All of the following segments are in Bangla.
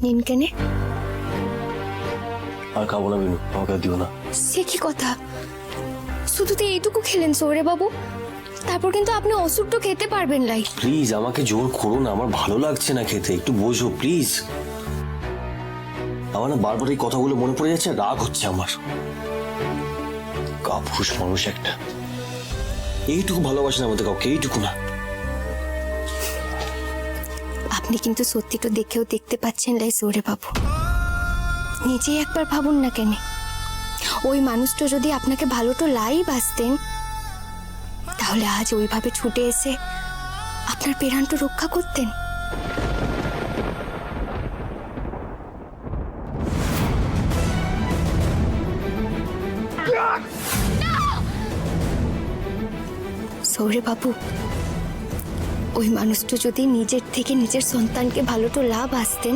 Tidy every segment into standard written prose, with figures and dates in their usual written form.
নিন কেনে? আর খাবো না বিনু, আমাকে দিও না। সে কি কথা, শুধু তো এইটুকু খেলেন সৌরে বাবু, তারপর কিন্তু আপনি ওষুধটা খেতে পারবেন লাই। প্লিজ আমাকে জোর করো না, আমার ভালো লাগছে না খেতে, একটু বোঝো প্লিজ। আমার না বারবার এই কথাগুলো মনে পড়ে যাচ্ছে, রাগ হচ্ছে আমার। কাপুরুষ মানুষ একটা, এইটুকু ভালোবাসে না আমাদের কাউকে, এইটুকু না। আপনি কিন্তু সত্যিটা দেখেও দেখতে পাচ্ছেন লাই সৌরে বাবু, নিজেই একবার ভাবুন না কেন, ওই মানুষটা যদি আপনাকে ভালোটা লাই বাসতেন, তাহলে আজ ওইভাবে ছুটে এসে আপনার প্রাণটা রক্ষা করতেন। সৌরে বাবু, ওই মানুষটা যদি নিজের থেকে নিজের সন্তানকে ভালোটা লাভ আসতেন,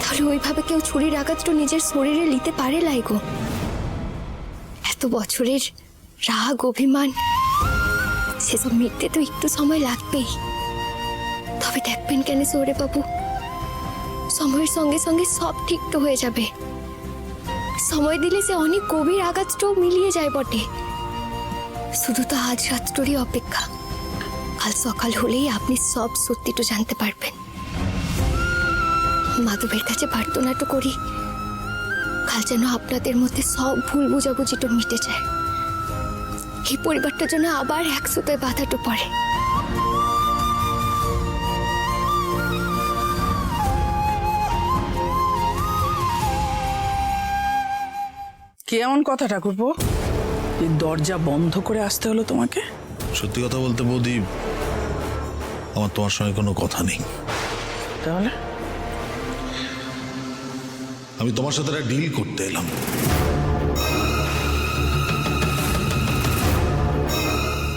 তাহলে ওইভাবে কেউ ছুরির আঘাতটা নিজের শরীরে নিতে পারে লাইগো? এত বছরের রাগ অভিমান সেসব মিটতে তো একটু সময় লাগবেই। তবে দেখবেন কেন সৌরে বাবু, সময়ের সঙ্গে সঙ্গে সব ঠিক তো হয়ে যাবে। সময় দিলে সে অনেক গভীর আঘাতটাও মিলিয়ে যায় বটে। শুধু তো আজ রাত্রেরই অপেক্ষা, কাল সকাল হলেই আপনি সব সত্যিটা জানতে পারবেন। মাধবের কাছে প্রার্থনাটা করি, কাল যেন আপনাদের মধ্যে সব ভুল বুঝাবুঝিটা মিটে যায়, এই পরিবারটার জন্য আবার একসাথে বাধাটা পড়ে। কেমন কথা ঠাকুরপো, এই দরজা বন্ধ করে আসতে হলো তোমাকে? সত্যি কথা বলতে বৌদি, আমার তোমার সঙ্গে কোনো কথা নেই। তাহলে আমি তোমার সাথে একটা ডিল করতে এলাম।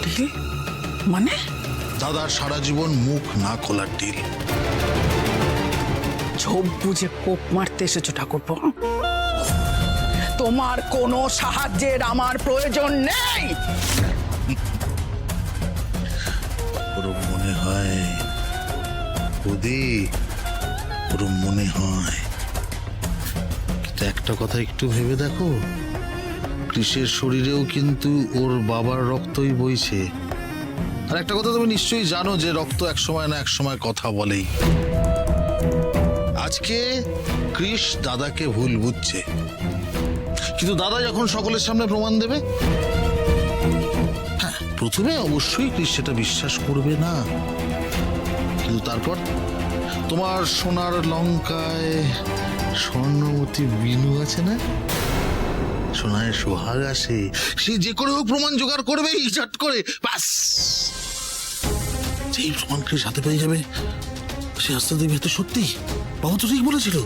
ডিল মানে? দাদার সারা জীবন মুখ না খোলার ডিল। ঝোপ বুঝে কোপ মারতে এসেছো ঠাকুরপো? তোমার কোনো সাহায্যের আমার প্রয়োজন নেই। ওরম মনে হয় বৌদি, ওরম মনে হয়, কিন্তু একটা কথা একটু ভেবে দেখো, কৃষের শরীরেও কিন্তু ওর বাবার রক্তই বইছে। আর একটা কথা তুমি নিশ্চয়ই জানো যে রক্ত এক সময় না এক সময় কথা বলেই। আজকে কৃষ দাদাকে ভুল বুঝছে, কিন্তু দাদা যখন সকলের সামনে প্রমাণ দেবে, হ্যাঁ প্রথমে অবশ্যই কৃষ সেটা বিশ্বাস করবে না, কিন্তু তারপর তোমার সোনার লঙ্কায় স্বর্ণবতী বিনু আছে না, সোনায় সোহাগ আসে, সে যে করে হোক প্রমাণ জোগাড় করবে ঝট করে, ব্যাস যেই প্রমাণ কৃষ হাতে পেয়ে যাবে, সে আস্তে দেখবে তো সত্যি বাবা তো ঠিক বলেছিল।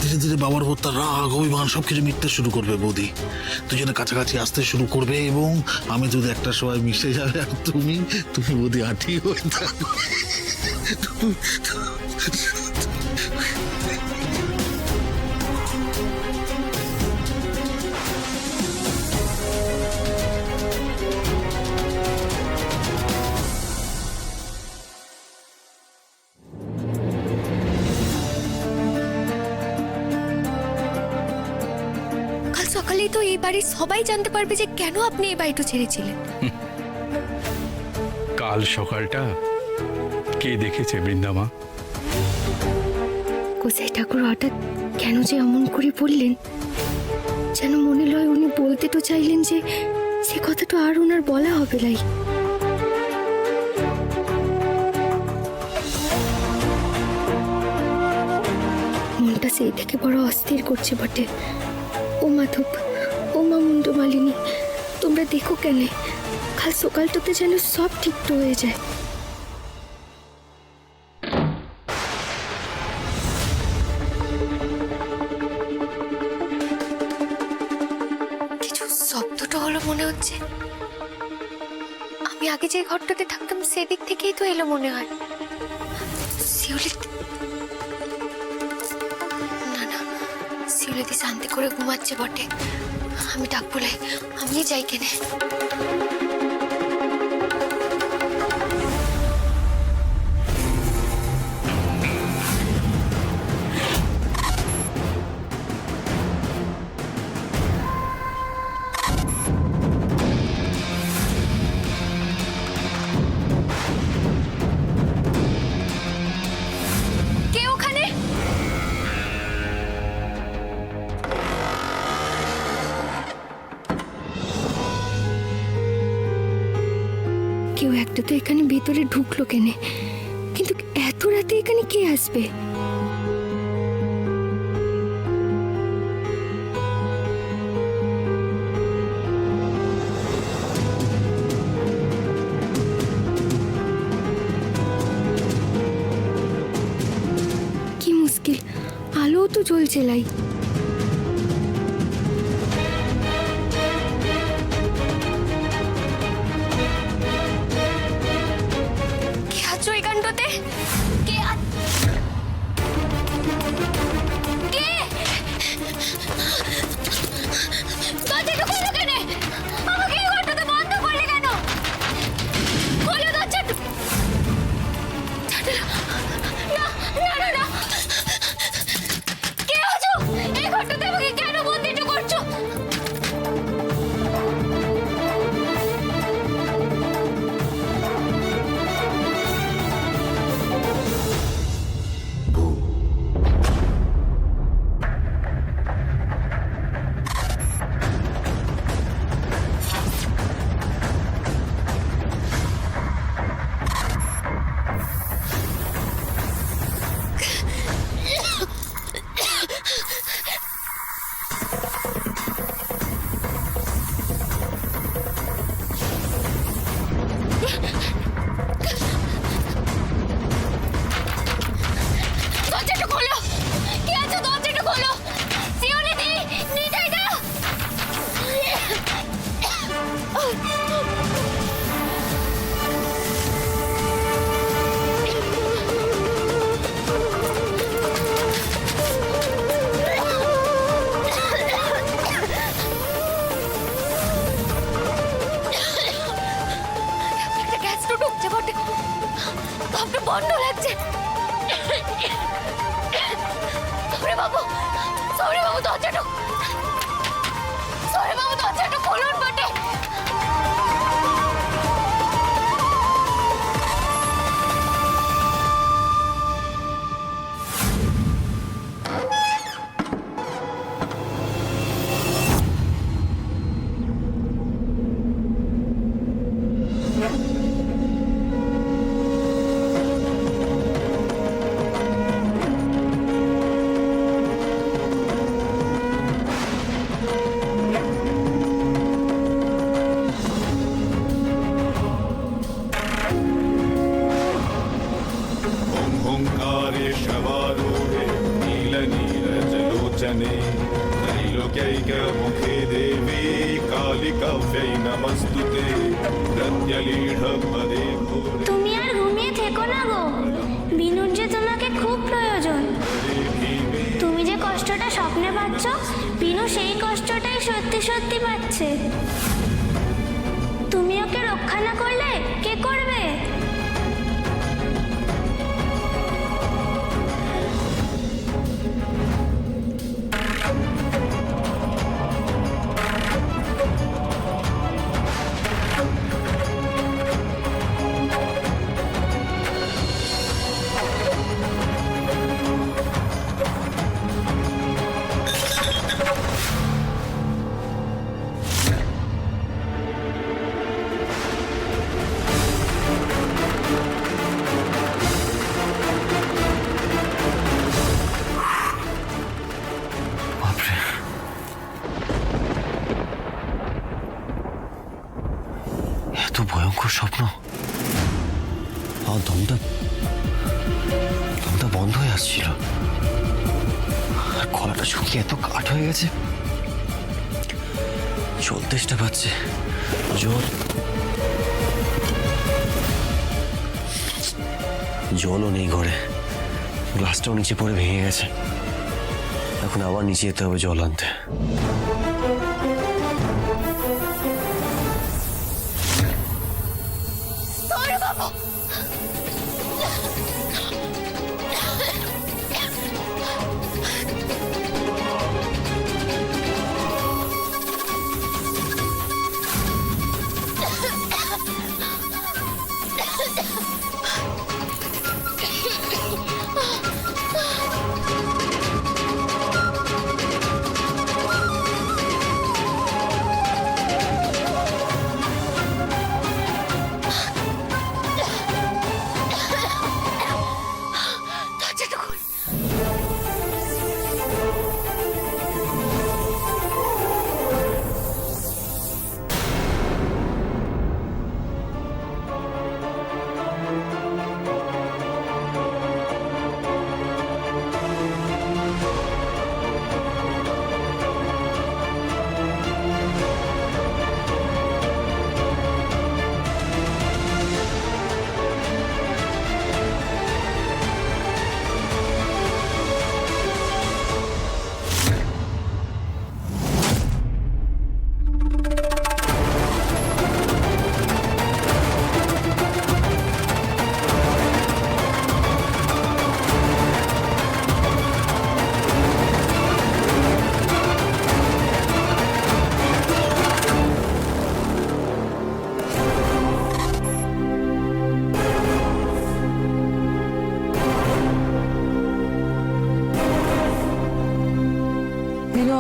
ধীরে ধীরে বাবার উপর তার রাগ অভিমান সবকিছু মিটতে শুরু করবে বৌদি, দুজনে কাছাকাছি আসতে শুরু করবে, এবং আমি যদি একটা সময় মিশে যাবে, আর তুমি তুমি বৌদি আঠি হয়ে থাকবে। কাল সকালেই তো এই বাড়ির সবাই জানতে পারবে যে কেন আপনি এই বাড়িটা ছেড়েছিলেন। কাল সকালটা কে দেখেছে বৃন্দামা? গোসাই ঠাকুর হঠাৎ কেন যে এমন করে বললেন, যেন মনে লয় উনি বলতে তো চাইলেন যে সে কথাটা আর ওনার বলা হবে লাই। মনটা সেই থেকে বড় অস্থির করছে বটে। ও মাধব, ও মা মুন্ডু মালিনী, তোমরা দেখো কেন কাল সকালটাতে যেন সব ঠিক হয়ে যায়। কিছু শব্দটা হলো মনে হচ্ছে, আমি আগে যে ঘরটাতে থাকতাম সেদিক থেকেই তো এলো মনে হয়। শিউলিতে, না না, শিউলিতে শান্তি করে ঘুমাচ্ছে বটে, আমি ডাক বলে আমি যাই কেনে। তো এখানে ভেতরে ঢুকলো কেনে, কিন্তু এত রাতে এখানে কে আসবে? কি মুশকিল, আলো তো জ্বলছে লাই। কে আছো এই কাণ্ডতে? কে কে? দরজাটা খোলো কেন? আমাকে এই ঘরটাতে বন্ধ করলে কেন? খোলো দরজাটা। না না না না, কে আছো? এই ঘরটাতে আমাকে কেন বন্দিত করছো? দরজাটা খোলো, কে আছো? দরজাটা খোলো। শিউলি দি, নিতাই দা। একটা গ্যাস তো ঢুকছে বটে, ভাবটা বন্ধ লাগছে। সৌরে বাবু, সৌরে বাবু দরজাটা, সৌরে বাবু দরজাটা খোলুন বটে। ओंकारे शवारूढे नीलनीरजलोचने त्रैलोक्यैकमुखे देवी कालिकाव्यै नमस्तुते प्रत्यलीढपदे घोरे তুমি আর ঘুমিয়ে থেকো না গো, বিনুর যে তোমাকে খুব প্রয়োজন। তুমি যে কষ্টটা স্বপ্নে পাচ্ছ, বিনু সেই কষ্টটাই সত্যি সত্যি পাচ্ছে। তুমি ওকে রক্ষা না করলে কে করবে? এত ভয়ঙ্কর স্বপ্ন, আমার দমটা বন্ধ হয়ে আসছিল, আর গলাটা শুকিয়ে এত কাঠ হয়ে গেছে, জল তেষ্টা পাচ্ছে। জলও নেই ঘরে, গ্লাসটাও নিচে পড়ে ভেঙে গেছে। এখন আবার নিচে যেতে হবে জল আনতে। সৌরে বাবু,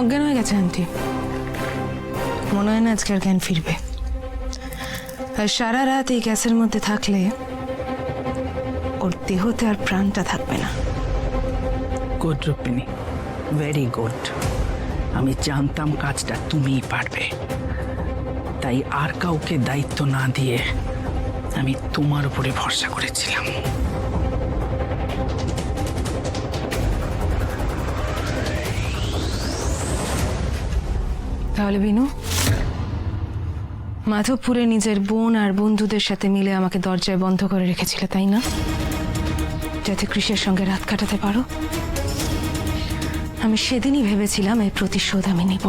অজ্ঞান হয়ে গেছে আন্টি, মনে হয় না আজকে আর জ্ঞান ফিরবে। আর সারা রাত এই গ্যাসের মধ্যে থাকলে ওর দেহতে আর প্রাণটা থাকবে না। Good Rupini, very good. আমি জানতাম কাজটা তুমিই পারবে, তাই আর কাউকে দায়িত্ব না দিয়ে আমি তোমার উপরে ভরসা করেছিলাম। তাহলে বিনু, মাধবপুরে নিজের বোন আর বন্ধুদের সাথে মিলে আমাকে দরজায় বন্ধ করে রেখেছিলে, তাই না? যাতে কৃষের সঙ্গে রাত কাটাতে পারো। আমি সেদিনই ভেবেছিলাম এই প্রতিশোধ আমি নিব।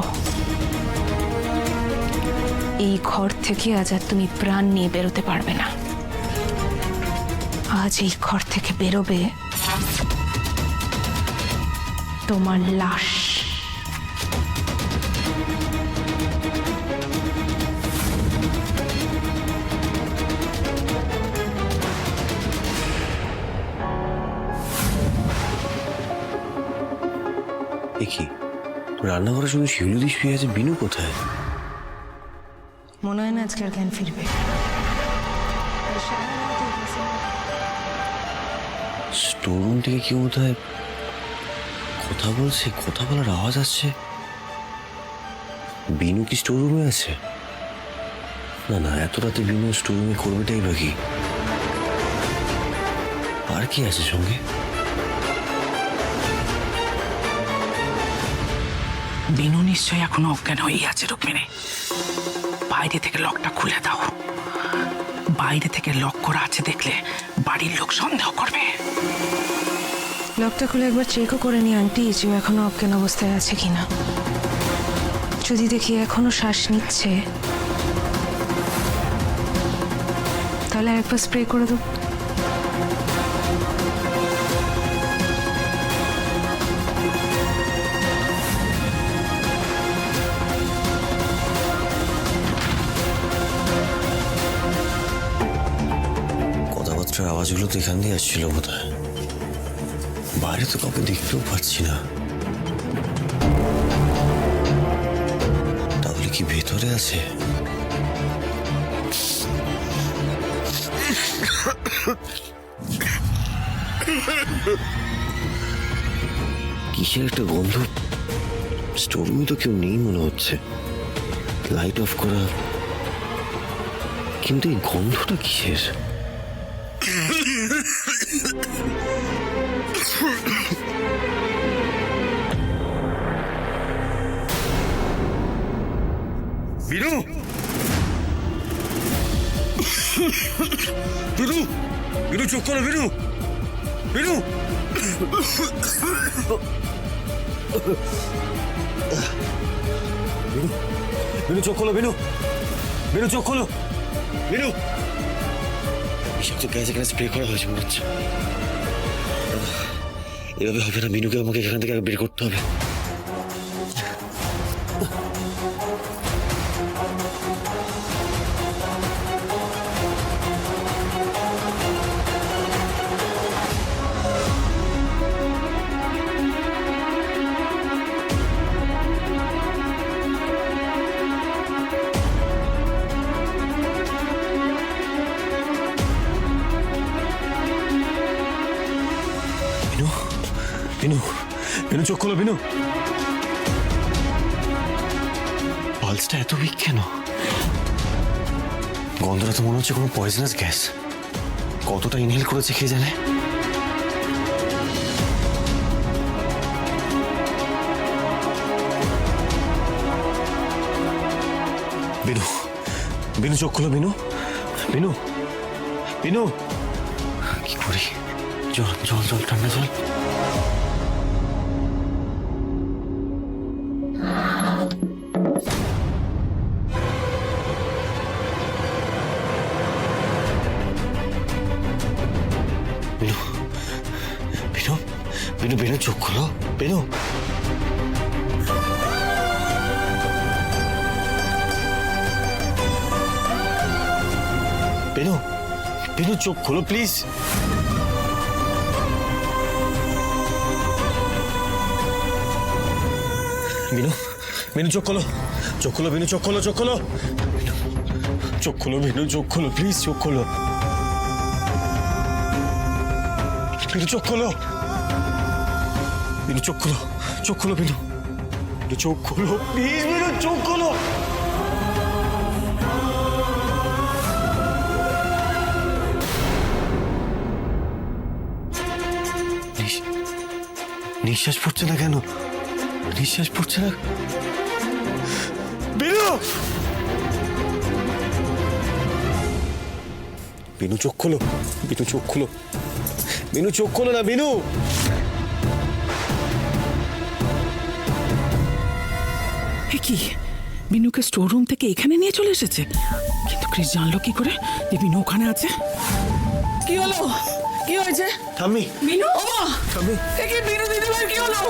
এই ঘর থেকে আজ আর তুমি প্রাণ নিয়ে বেরোতে পারবে না। আজ এই ঘর থেকে বেরোবে তোমার লাশ। কি রান্নাঘরে শুধু শিউলি শুয়ে আছে, বিনু কোথায়? মনে হয় না আজকে আর জ্ঞান ফিরবে। স্টোর রুম থেকে কেউ কোথায় কথা বলছে, কথা বলার আওয়াজ আসছে। বিনু কি স্টোর রুমে আছে? না না, এত রাতে বিনু স্টোর রুমে করবেটাই বা কি? আর কি আছে সঙ্গে? বিনু নিশ্চয়ই এখনো অজ্ঞান হয়েই আছে রুক্মিণী। বাইরে থেকে লকটা খুলে দাও। বাইরে থেকে লক করা আছে দেখলে বাড়ির লোক সন্দেহ করবে। লকটা খুলে একবার চেকও করে নি আন্টি, যে এখনো অজ্ঞান অবস্থায় আছে কিনা। যদি দেখি এখনো শ্বাস নিচ্ছে, তাহলে একবার স্প্রে করে দেবো। কথাবার্তার আওয়াজগুলো তো এখান দিয়ে আসছিল বোধহয়। বাইরে তো কাউকে দেখতেও পাচ্ছি না। তাহলে কি ভেতরে আছে? কিসের একটা গন্ধ। স্টোররুমে তো কেউ নেই মনে হচ্ছে, লাইট অফ করা, কিন্তু এই গন্ধটা কিসের? বিনু, বিনু, বিনু চোখ করো, বিনু, বিনু। বিনু চোখ খোলো, বিনু, বিনু চোখ খোলো, বিনু। বিষাক্ত গ্যাস এখানে স্প্রে করা হয়েছে মনে হচ্ছে। এভাবে হবে না, বিনুকে আমাকে এখান থেকে বের করতে হবে। বিনু, বিনু চোখ খোলো, বিনু। পালসটা এত উইক কেন? গন্ধটা তো মনে হচ্ছে কোনো পয়জনাস গ্যাস। কতটা ইনহেল করেছে কে জানে। বিনু, বিনু চোখ খোলো, বিনু, বিনু, বিনু। কি করি? জল জল জল, ঠান্ডা জল। বিনু, বিনু, বিনু, বিনু চোখ খোলো, বিনু। বিনু, বিনু চোখ খোলো প্লিজ। বিনু বিনু চোখ খোলো, চোখ খোলো বিনু, চোখ খোলো, চোখ খোলো, চোখ খোলো বিনু, চোখ খোলো প্লিজ, চোখ খোলো বিনু, চোখ খোলো বিনু, চোখ খোলো, চোখ খোলো বিনু, বিনু চোখ খোলো প্লিজ, বিনু চোখ খোলো। নিঃশ্বাস পড়ছে না কেন? নিঃশ্বাস পড়ছে না বিনু, বিনু চোখ খোলো, বিনু চোখ খোলো, বিনু চোখ খোলো না বিনু। এ কি, বিনুকে স্টোর রুম থেকে এখানে নিয়ে চলে এসেছে? কিন্তু ক্রিস জানলো কি করে যে বিনু ওখানে আছে? কি হলো? কি হয়েছে? ঠাম্মি, বিনু, ঠাম্মি, কি বিনু দিদিভাই কি হলো?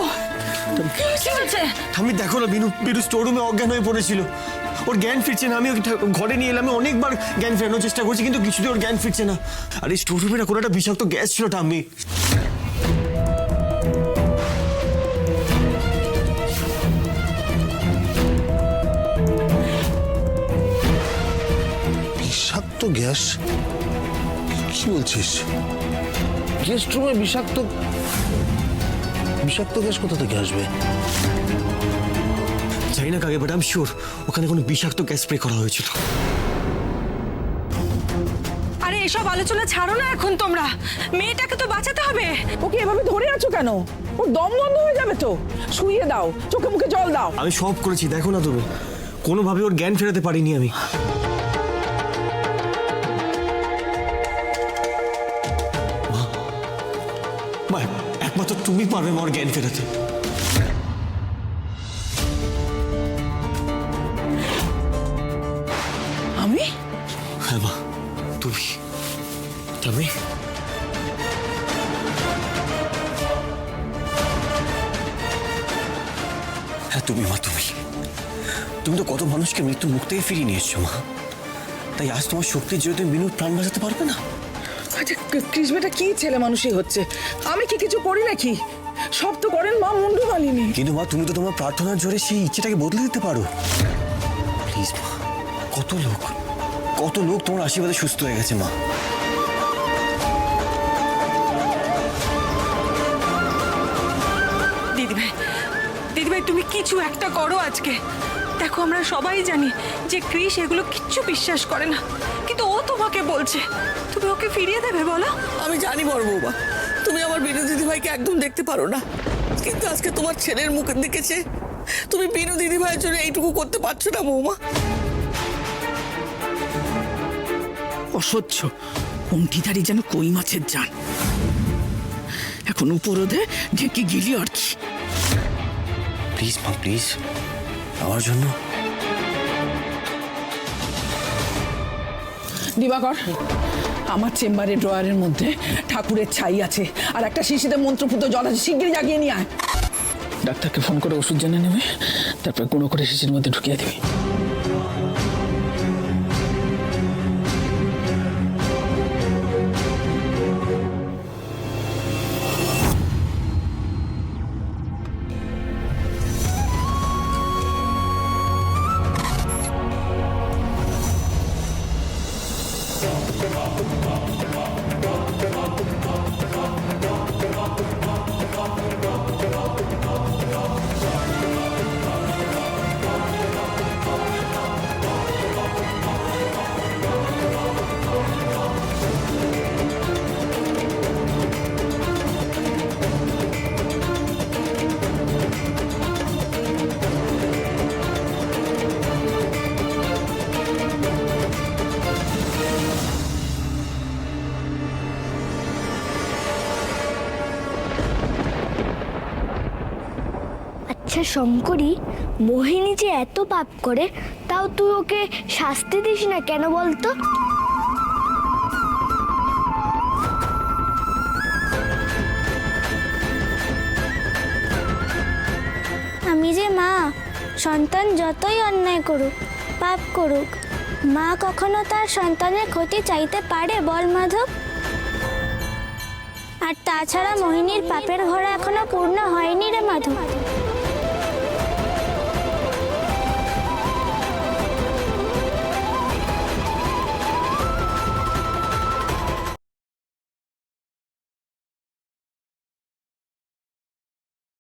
কি হয়েছে? ঠাম্মি দেখো না, বিনু বিনু স্টোর রুমে অজ্ঞান হয়ে পড়েছিল। ওর জ্ঞান ফিরছে না। আমি ওকে ঘরে নিয়ে এলাম, আমি অনেকবার জ্ঞান ফেরানোর চেষ্টা করছি কিন্তু কিছুতেই ওর জ্ঞান ফিরছে না। আর এই স্টোর রুমে না কোনো একটা বিষাক্ত গ্যাস ছিল ঠাম্মি। বিষাক্ত গ্যাস? কি বলছিস? গেস্ট রুমে বিষাক্ত বিষাক্ত গ্যাস কোথা থেকে আসবে? জানি না কাকে, বাট আই এম শিওর ওখানে কোনো বিষাক্ত গ্যাস স্প্রে করা হয়েছিল। আরে এসব আলোচনা ছাড়ো না এখন তোমরা, মেয়েটাকে তো বাঁচাতে হবে। ওকে এভাবে ধরে আছো কেন? ওর দম বন্ধ হয়ে যাবে তো। শুইয়ে দাও, চোখে মুখে জল দাও। আমি সব করেছি, দেখো না তুমি, কোনোভাবে ওর জ্ঞান ফেরাতে পারিনি আমি। মা, একমাত্র তুমি পারবে আমার জ্ঞান ফেরাতে। আমি? হ্যাঁ মা, তুমি তুমি হ্যাঁ তুমি মা, তুমি তো কত মানুষকে মৃত্যু মুখ থেকে ফিরিয়ে নিয়ে এসছো মা। তাই আজ তোমার শক্তির জন্য তুমি বিনুর প্রাণ বাঁচাতে পারবে না? আচ্ছা কৃষ্ণটা কি ছেলে মানুষই হচ্ছে? আমি কি কিছু করি নাকি? সব তো করেন মা মুন্ডু মালিনী। কিন্তু মা, তুমি তো তোমার প্রার্থনার জোরে সেই ইচ্ছেটাকে বদলে দিতে পারো। প্লিজ মা, কত লোক তোমার আশীর্বাদে সুস্থ হয়ে গেছে মা। দিদিভাই তুমি কিছু একটা করো আজকে। দেখো আমরা সবাই জানি যে ক্রিস এগুলো কিচ্ছু বিশ্বাস করে না, কিন্তু ও তোমাকে বলছে, তুমি ওকে ফিরিয়ে দেবে বলো? আমি জানি বড় বৌমা, তুমি আমার বিনু দিদিভাইকে একদম দেখতে পারো না, কিন্তু আজকে তোমার ছেলের মুখ দেখেছে, তুমি বিনু দিদিভাইয়ের জন্য এইটুকু করতে পারছো না বৌমা। অসহ্য, অন্টিধারী যেন কই মাছের জান। এখন উপরোধে ঢেকে গিলি আর কি। প্লিজ মা, প্লিজ আমার জন্য। দিবাকর, আমার চেম্বারের ড্রয়ারের মধ্যে ঠাকুরের ছাই আছে আর একটা শিশিতে মন্ত্রপুত জল আছে, শিগগিরই জাগিয়ে নিয়ে আয়। ডাক্তারকে ফোন করে ওষুধ জেনে নেবে, তারপর গুঁড়ো করে শিশির মধ্যে ঢুকিয়ে দেবে। আচ্ছা শঙ্করী, মোহিনী যে এত পাপ করে তাও তুই ওকে শাস্তি দিস না কেন বলতো? আমি যে মা, সন্তান যতই অন্যায় করুক, পাপ করুক, মা কখনো তার সন্তানের ক্ষতি চাইতে পারে বল মাধব? আর তাছাড়া মোহিনীর পাপের ঘোড়া এখনো পূর্ণ হয়নি রে মাধব।